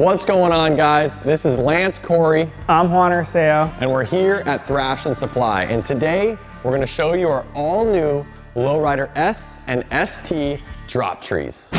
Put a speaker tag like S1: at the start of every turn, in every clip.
S1: What's going on, guys? This is Lance Corey.
S2: I'm Juan Arceo.
S1: And we're here at Thrashin Supply. And today, we're gonna show you our all-new Lowrider S and ST drop trees.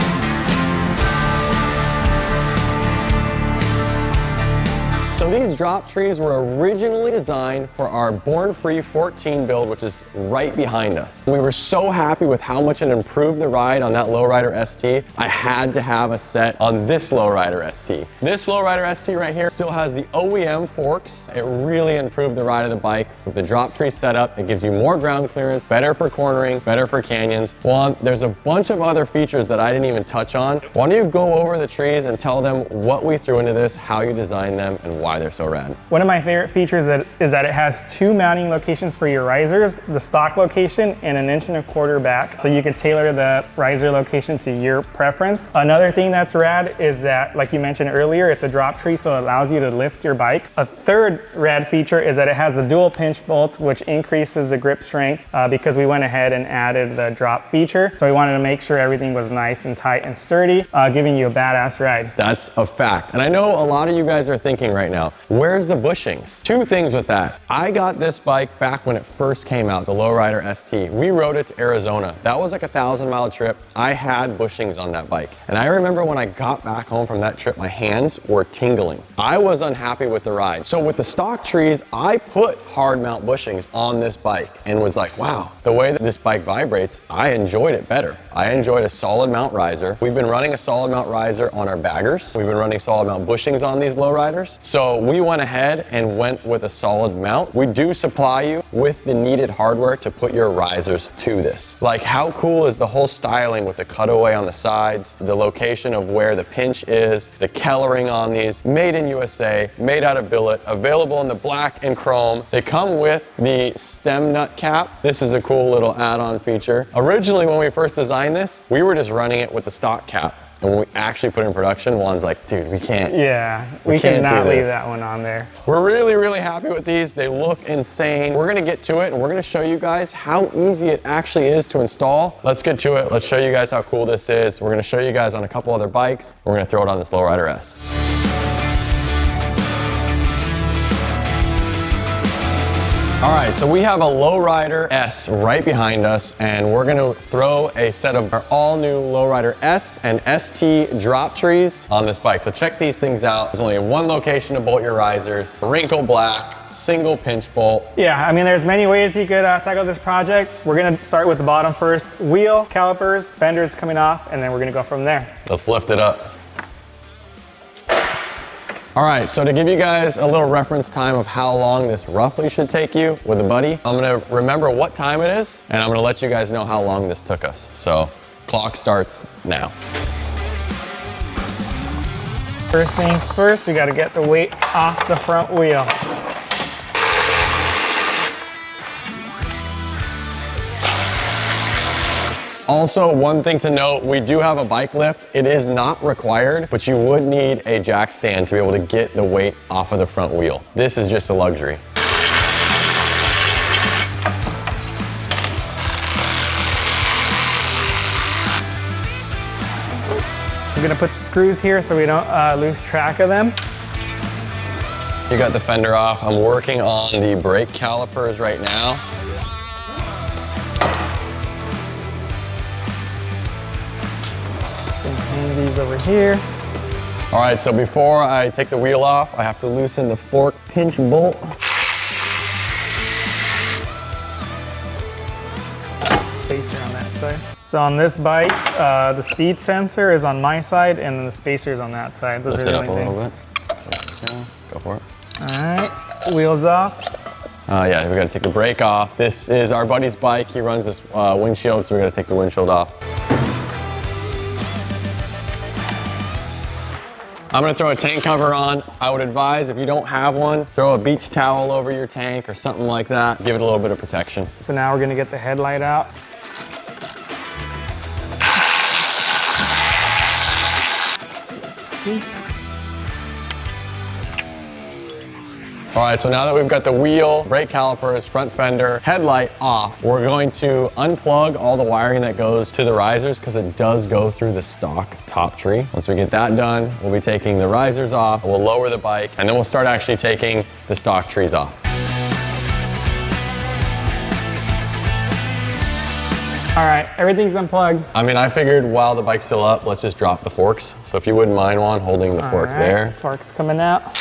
S1: So these drop trees were originally designed for our Born Free 14 build, which is right behind us. We were so happy with how much it improved the ride on that Lowrider ST. I had to have a set on this Lowrider ST. This Lowrider ST right here still has the OEM forks. It really improved the ride of the bike. With the drop tree setup, it gives you more ground clearance, better for cornering, better for canyons. Well, there's a bunch of other features that I didn't even touch on. Why don't you go over the trees and tell them what we threw into this, how you designed them, and why they're so rad.
S2: One of my favorite features is that it has two mounting locations for your risers, the stock location and an 1.25 inch back. So you can tailor the riser location to your preference. Another thing that's rad is that, like you mentioned earlier, it's a drop tree, so it allows you to lift your bike. A third rad feature is that it has a dual pinch bolt, which increases the grip strength because we went ahead and added the drop feature. So we wanted to make sure everything was nice and tight and sturdy, giving you a badass ride.
S1: That's a fact. And I know a lot of you guys are thinking right now, where's the bushings? Two things with that. I got this bike back when it first came out, the Lowrider ST. We rode it to Arizona. That was like a 1,000-mile trip. I had bushings on that bike. And I remember when I got back home from that trip, my hands were tingling. I was unhappy with the ride. So with the stock trees, I put hard mount bushings on this bike and was like, wow, the way that this bike vibrates, I enjoyed it better. I enjoyed a solid mount riser. We've been running a solid mount riser on our baggers. We've been running solid mount bushings on these Lowriders. So we went ahead and went with a solid mount. We do supply you with the needed hardware to put your risers to this. Like, how cool is the whole styling with the cutaway on the sides, the location of where the pinch is, the coloring on these, made in USA, made out of billet, available in the black and chrome. They come with the stem nut cap. This is a cool little add-on feature. Originally, when we first designed this, we were just running it with the stock cap. And when we actually put it in production, Juan's like, dude, we can't.
S2: Yeah, we cannot leave that one on there.
S1: We're really, really happy with these. They look insane. We're gonna get to it and we're gonna show you guys how easy it actually is to install. Let's get to it. Let's show you guys how cool this is. We're gonna show you guys on a couple other bikes. We're gonna throw it on this Lowrider S. All right, so we have a Lowrider S right behind us, and we're gonna throw a set of our all new Lowrider S and ST drop trees on this bike. So check these things out. There's only one location to bolt your risers, wrinkle black, single pinch bolt.
S2: Yeah, I mean, there's many ways you could tackle this project. We're gonna start with the bottom first. Wheel, calipers, fenders coming off, and then we're gonna go from there.
S1: Let's lift it up. All right, so to give you guys a little reference time of how long this roughly should take you with a buddy, I'm gonna remember what time it is, and I'm gonna let you guys know how long this took us. So, clock starts now.
S2: First things first, we gotta get the weight off the front wheel.
S1: Also, one thing to note, we do have a bike lift. It is not required, but you would need a jack stand to be able to get the weight off of the front wheel. This is just a luxury.
S2: I'm gonna put the screws here so we don't lose track of them.
S1: You got the fender off. I'm working on the brake calipers right now.
S2: Hang these over here.
S1: All right, so before I take the wheel off, I have to loosen the fork pinch bolt.
S2: Spacer on that side. So on this bike, the speed sensor is on my side and then the spacer is on that side. Those
S1: Lift
S2: are
S1: it
S2: the
S1: up a
S2: only
S1: little
S2: things.
S1: bit. Go for it.
S2: All right, wheels off.
S1: Yeah, we gotta take the brake off. This is our buddy's bike. He runs this windshield, so we gotta take the windshield off. I'm gonna throw a tank cover on. I would advise, if you don't have one, throw a beach towel over your tank or something like that. Give it a little bit of protection.
S2: So now we're gonna get the headlight out.
S1: All right, so now that we've got the wheel, brake calipers, front fender, headlight off, we're going to unplug all the wiring that goes to the risers because it does go through the stock top tree. Once we get that done, we'll be taking the risers off, we'll lower the bike, and then we'll start actually taking the stock trees off.
S2: All right, everything's unplugged.
S1: I mean, I figured while the bike's still up, let's just drop the forks. So if you wouldn't mind, Juan, holding the fork there.
S2: Forks coming out.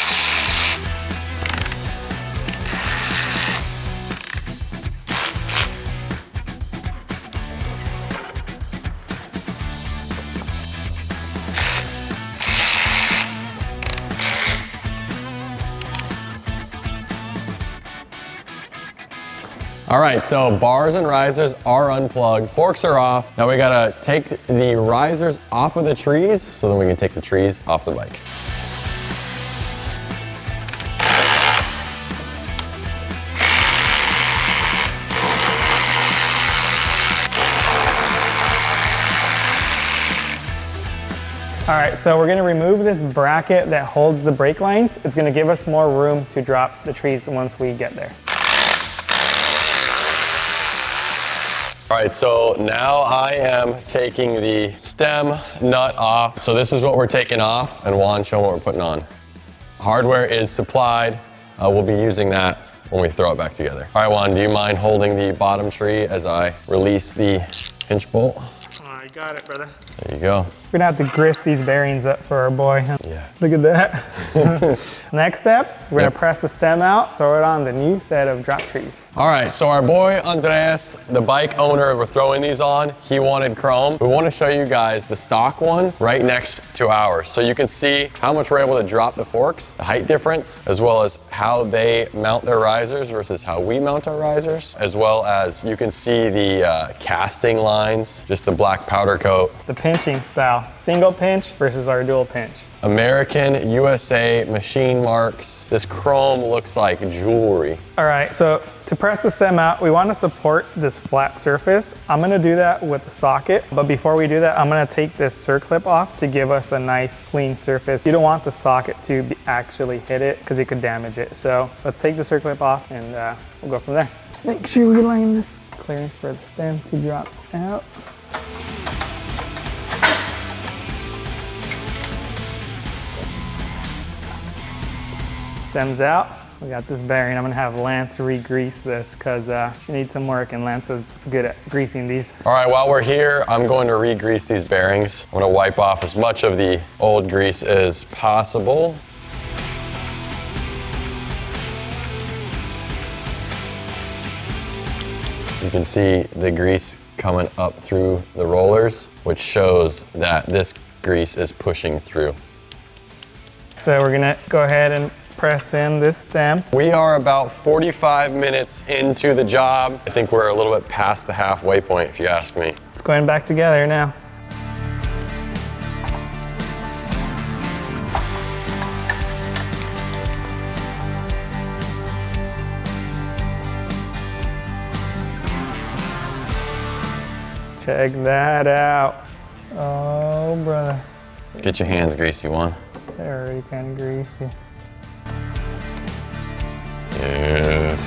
S1: All right, so bars and risers are unplugged, forks are off. Now we gotta take the risers off of the trees so then we can take the trees off the bike.
S2: All right, so we're gonna remove this bracket that holds the brake lines. It's gonna give us more room to drop the trees once we get there.
S1: All right, so now I am taking the stem nut off. So this is what we're taking off, and Juan, show what we're putting on. Hardware is supplied. We'll be using that when we throw it back together. All right, Juan, do you mind holding the bottom tree as I release the pinch bolt?
S2: I got it, brother.
S1: There you go.
S2: We're gonna have to grist these bearings up for our boy.
S1: Yeah.
S2: Look at that. Next step, we're gonna press the stem out, throw it on the new set of drop trees.
S1: All right, so our boy Andreas, the bike owner we're throwing these on, he wanted chrome. We want to show you guys the stock one right next to ours. So you can see how much we're able to drop the forks, the height difference, as well as how they mount their risers versus how we mount our risers, as well as you can see the casting lines, just the black powder coat.
S2: The pinching style, single pinch versus our dual pinch.
S1: American, USA, machine marks. This chrome looks like jewelry.
S2: All right, so to press the stem out, we want to support this flat surface. I'm gonna do that with the socket, but before we do that, I'm gonna take this circlip off to give us a nice clean surface. You don't want the socket to actually hit it because it could damage it. So let's take the circlip off and we'll go from there. Make sure we line this clearance for the stem to drop out. Stems out. We got this bearing. I'm gonna have Lance re-grease this because she needs some work and Lance is good at greasing these.
S1: All right, while we're here, I'm going to re-grease these bearings. I'm gonna wipe off as much of the old grease as possible. You can see the grease coming up through the rollers, which shows that this grease is pushing through.
S2: So we're gonna go ahead and press in this stem.
S1: We are about 45 minutes into the job. I think we're a little bit past the halfway point, if you ask me.
S2: It's going back together now. Check that out. Oh, brother.
S1: Get your hands greasy, Juan.
S2: They're already kind of greasy.
S1: Dude.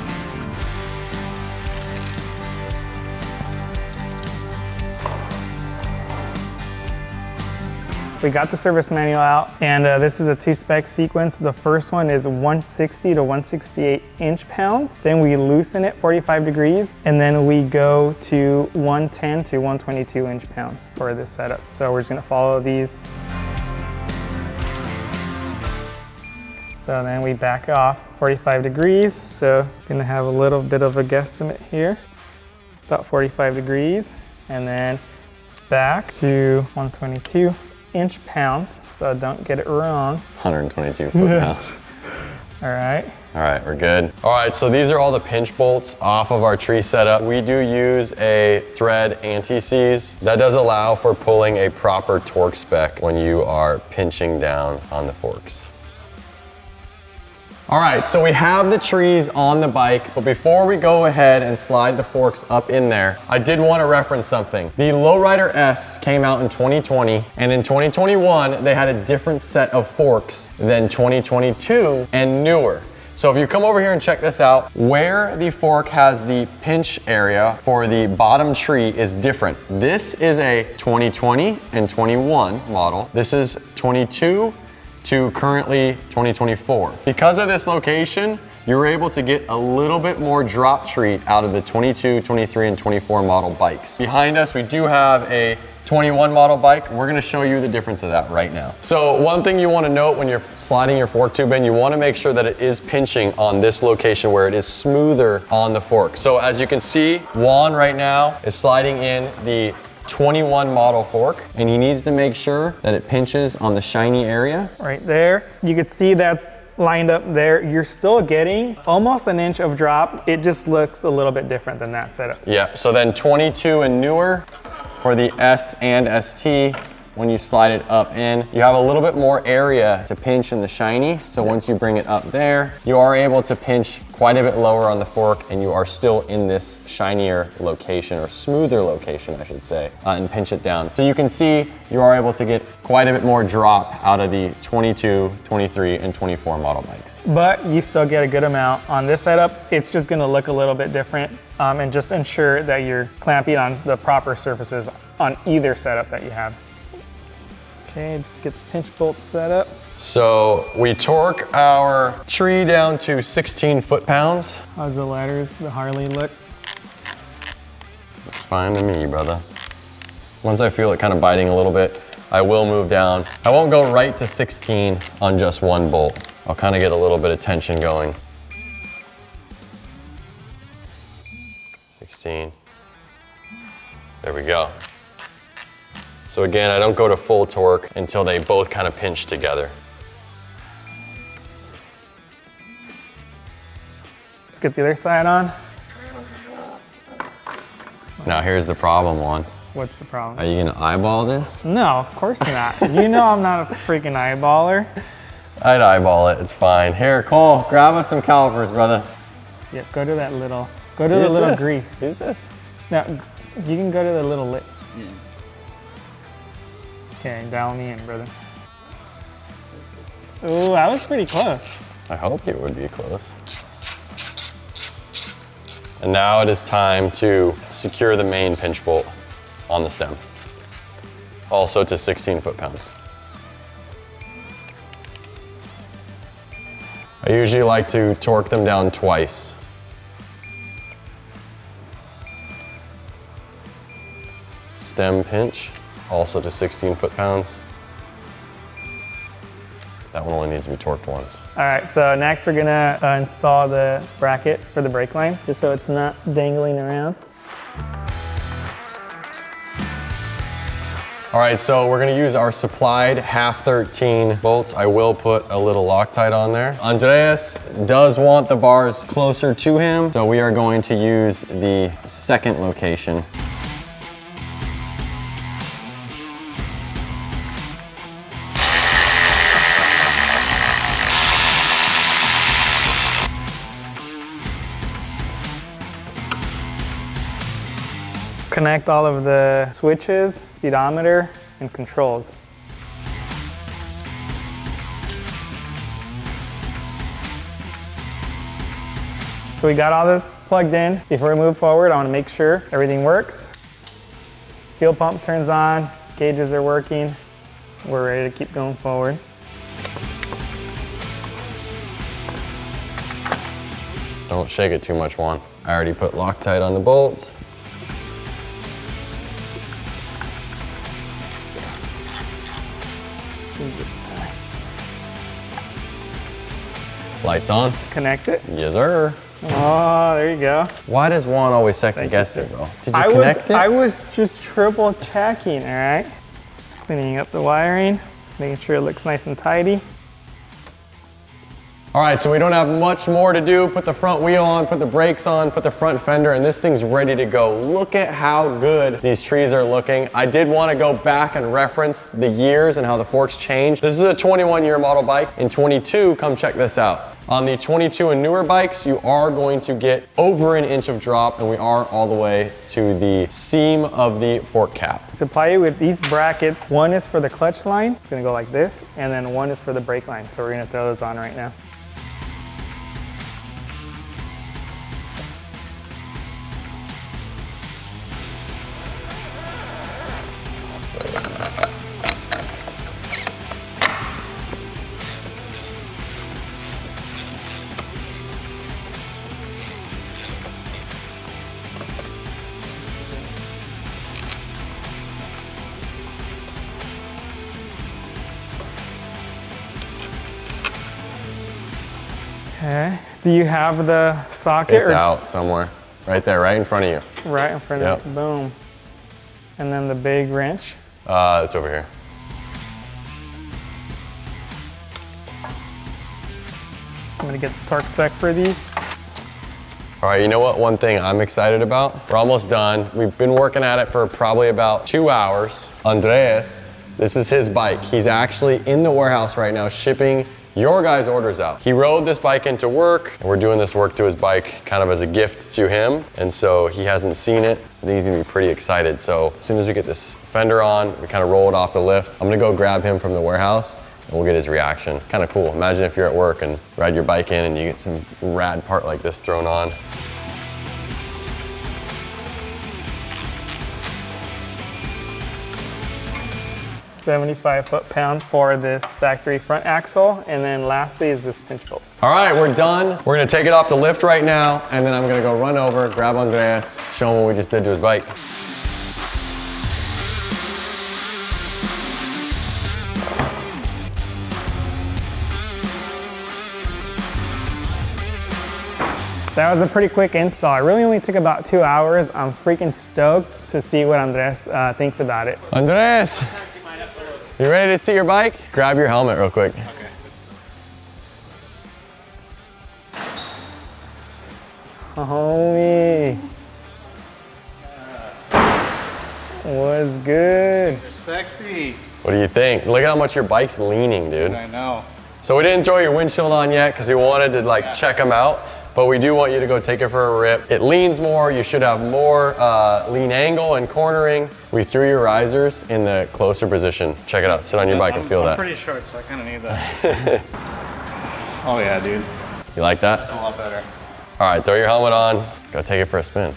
S2: We got the service manual out, and this is a two-spec sequence. The first one is 160 to 168 inch-pounds. Then we loosen it 45 degrees, and then we go to 110 to 122 inch-pounds for this setup. So we're just gonna follow these. So then we back off 45 degrees. So gonna have a little bit of a guesstimate here, about 45 degrees, and then back to 122 inch-pounds, so don't get it wrong.
S1: 122 foot-pounds.
S2: All right.
S1: All right, we're good. All right, so these are all the pinch bolts off of our tree setup. We do use a thread anti-seize. That does allow for pulling a proper torque spec when you are pinching down on the forks. All right, so we have the trees on the bike, but before we go ahead and slide the forks up in there, I did want to reference something. The Lowrider S came out in 2020, and in 2021, they had a different set of forks than 2022 and newer. So if you come over here and check this out, where the fork has the pinch area for the bottom tree is different. This is a 2020 and 21 model. This is 22 to currently 2024. Because of this location, you were able to get a little bit more drop tree out of the 22, 23, and 24 model bikes. Behind us, we do have a 21 model bike. We're gonna show you the difference of that right now. So one thing you wanna note when you're sliding your fork tube in, you wanna make sure that it is pinching on this location where it is smoother on the fork. So as you can see, Juan right now is sliding in the 21 model fork, and he needs to make sure that it pinches on the shiny area.
S2: Right there, you can see that's lined up there. You're still getting almost an inch of drop. It just looks a little bit different than that setup.
S1: Yeah, so then 22 and newer, for the S and ST, when you slide it up in, you have a little bit more area to pinch in the shiny. So once you bring it up there, you are able to pinch quite a bit lower on the fork, and you are still in this shinier location, or smoother location, I should say, and pinch it down. So you can see you are able to get quite a bit more drop out of the 22, 23, and 24 model bikes.
S2: But you still get a good amount. On this setup, it's just gonna look a little bit different, and just ensure that you're clamping on the proper surfaces on either setup that you have. Okay, let's get the pinch bolt set up.
S1: So we torque our tree down to 16 foot-pounds.
S2: How's the ladders, the Harley look?
S1: It's fine to me, brother. Once I feel it kind of biting a little bit, I will move down. I won't go right to 16 on just one bolt. I'll kind of get a little bit of tension going. 16. There we go. So again, I don't go to full torque until they both kind of pinch together.
S2: Let's get the other side on.
S1: Now here's the problem, Juan.
S2: What's the problem?
S1: Are you gonna eyeball this?
S2: No, of course not. You know I'm not a freaking eyeballer.
S1: I'd eyeball it, it's fine. Here, Cole, grab us some calipers, brother.
S2: Yep, go to that little, go to the little grease.
S1: Use this.
S2: Now, you can go to the little lip. Okay, dial me in, brother. Ooh, that was pretty close.
S1: I hope it would be close. And now it is time to secure the main pinch bolt on the stem. Also to 16 foot-pounds. I usually like to torque them down twice. Stem pinch, also to 16 foot-pounds. That one only needs to be torqued once.
S2: All right, so next we're gonna install the bracket for the brake lines, just so it's not dangling around.
S1: All right, so we're gonna use our supplied half 13 bolts. I will put a little Loctite on there. Andreas does want the bars closer to him, so we are going to use the second location.
S2: Connect all of the switches, speedometer, and controls. So we got all this plugged in. Before we move forward, I want to make sure everything works. Fuel pump turns on, gauges are working. We're ready to keep going forward.
S1: Don't shake it too much, Juan. I already put Loctite on the bolts. Lights on.
S2: Connect it.
S1: Yes, sir.
S2: Oh, there you go.
S1: Why does Juan always second guess it, bro? Did you connect it?
S2: I was just triple checking, all right? Just cleaning up the wiring, making sure it looks nice and tidy.
S1: All right, so we don't have much more to do. Put the front wheel on, put the brakes on, put the front fender, and this thing's ready to go. Look at how good these trees are looking. I did want to go back and reference the years and how the forks changed. This is a 21-year model bike. In 22, come check this out. On the 22 and newer bikes, you are going to get over an inch of drop, and we are all the way to the seam of the fork cap.
S2: Supply you with these brackets. One is for the clutch line. It's gonna go like this, and then one is for the brake line. So we're gonna throw those on right now. Okay. Do you have the socket?
S1: It's out somewhere. Right there, right in front of you.
S2: Right in front of you. Boom. And then the big wrench.
S1: It's over here.
S2: I'm gonna get the torque spec for these.
S1: All right, you know what? One thing I'm excited about, we're almost done. We've been working at it for probably about 2 hours. Andres, this is his bike. He's actually in the warehouse right now shipping your guys' orders out. He rode this bike into work, and we're doing this work to his bike kind of as a gift to him. And so he hasn't seen it. I think he's gonna be pretty excited. So as soon as we get this fender on, we kind of roll it off the lift, I'm gonna go grab him from the warehouse and we'll get his reaction. Kind of cool. Imagine if you're at work and ride your bike in and you get some rad part like this thrown on.
S2: $75 foot-pounds for this factory front axle, and then lastly is this pinch bolt.
S1: All right, we're done. We're gonna take it off the lift right now, and then I'm gonna go run over, grab Andreas, show him what we just did to his bike.
S2: That was a pretty quick install. It really only took about 2 hours. I'm freaking stoked to see what Andres thinks about it.
S1: Andres, you ready to see your bike? Grab your helmet real quick.
S3: Okay.
S2: Homie. Was good.
S3: Super sexy.
S1: What do you think? Look at how much your bike's leaning, dude.
S3: I know.
S1: So we didn't throw your windshield on yet because we wanted to check them out, but we do want you to go take it for a rip. It leans more, you should have more lean angle and cornering. We threw your risers in the closer position. Check it out, sit on your bike and feel that.
S3: I'm pretty short, so I kind of need that. Oh yeah, dude.
S1: You like that?
S3: That's a lot better.
S1: All right, throw your helmet on, go take it for a spin.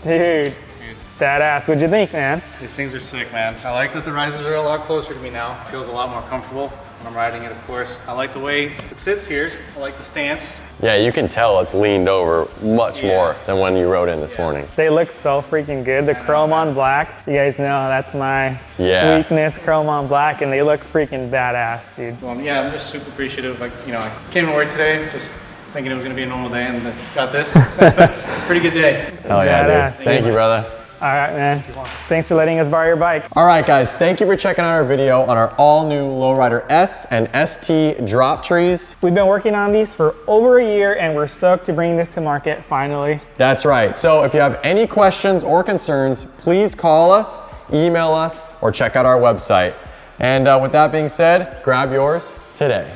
S2: Dude, badass. What'd you think, man?
S3: These things are sick, man. I like that the risers are a lot closer to me now. It feels a lot more comfortable when I'm riding it, of course. I like the way it sits here. I like the stance.
S1: Yeah, you can tell it's leaned over much more than when you rode in this morning.
S2: They look so freaking good. The chrome on black, you guys know that's my weakness, chrome on black, and they look freaking badass, dude.
S3: Well, yeah, I'm just super appreciative. Like, you know, I came to work today just thinking it was gonna be a normal day, and got this. Pretty good day.
S1: Hell yeah,
S2: Badass.
S1: dude. Thank you, brother.
S2: All right, man. Thanks for letting us borrow your bike.
S1: All right, guys, thank you for checking out our video on our all-new Lowrider S and ST drop trees.
S2: We've been working on these for over a year, and we're stoked to bring this to market finally.
S1: That's right. So if you have any questions or concerns, please call us, email us, or check out our website. And with that being said, grab yours today.